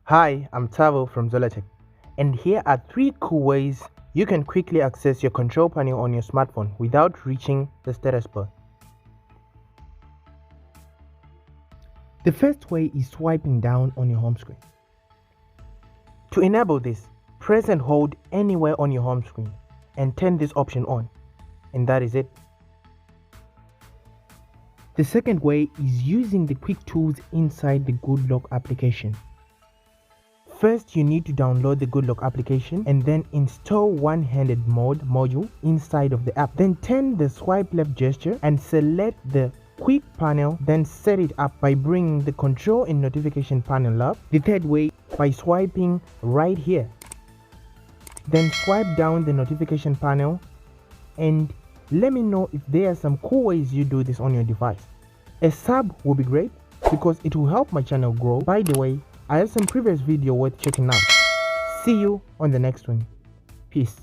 Hi, I'm Tavo from Goodlock, and here are 3 cool ways you can quickly access your control panel on your smartphone without reaching the status bar. The first way is swiping down on your home screen. To enable this, press and hold anywhere on your home screen and turn this option on, and that is it. The second way is using the quick tools inside the Goodlock application. First, you need to download the Goodlock application and then install one-handed mode module inside of the app. Then turn the swipe left gesture and select the quick panel, then set it up by bringing the control and notification panel up. The third way, by swiping right here. Then swipe down the notification panel, and let me know if there are some cool ways you do this on your device. A sub will be great because it will help my channel grow. By the way, I have some previous video worth checking out. See you on the next one. Peace.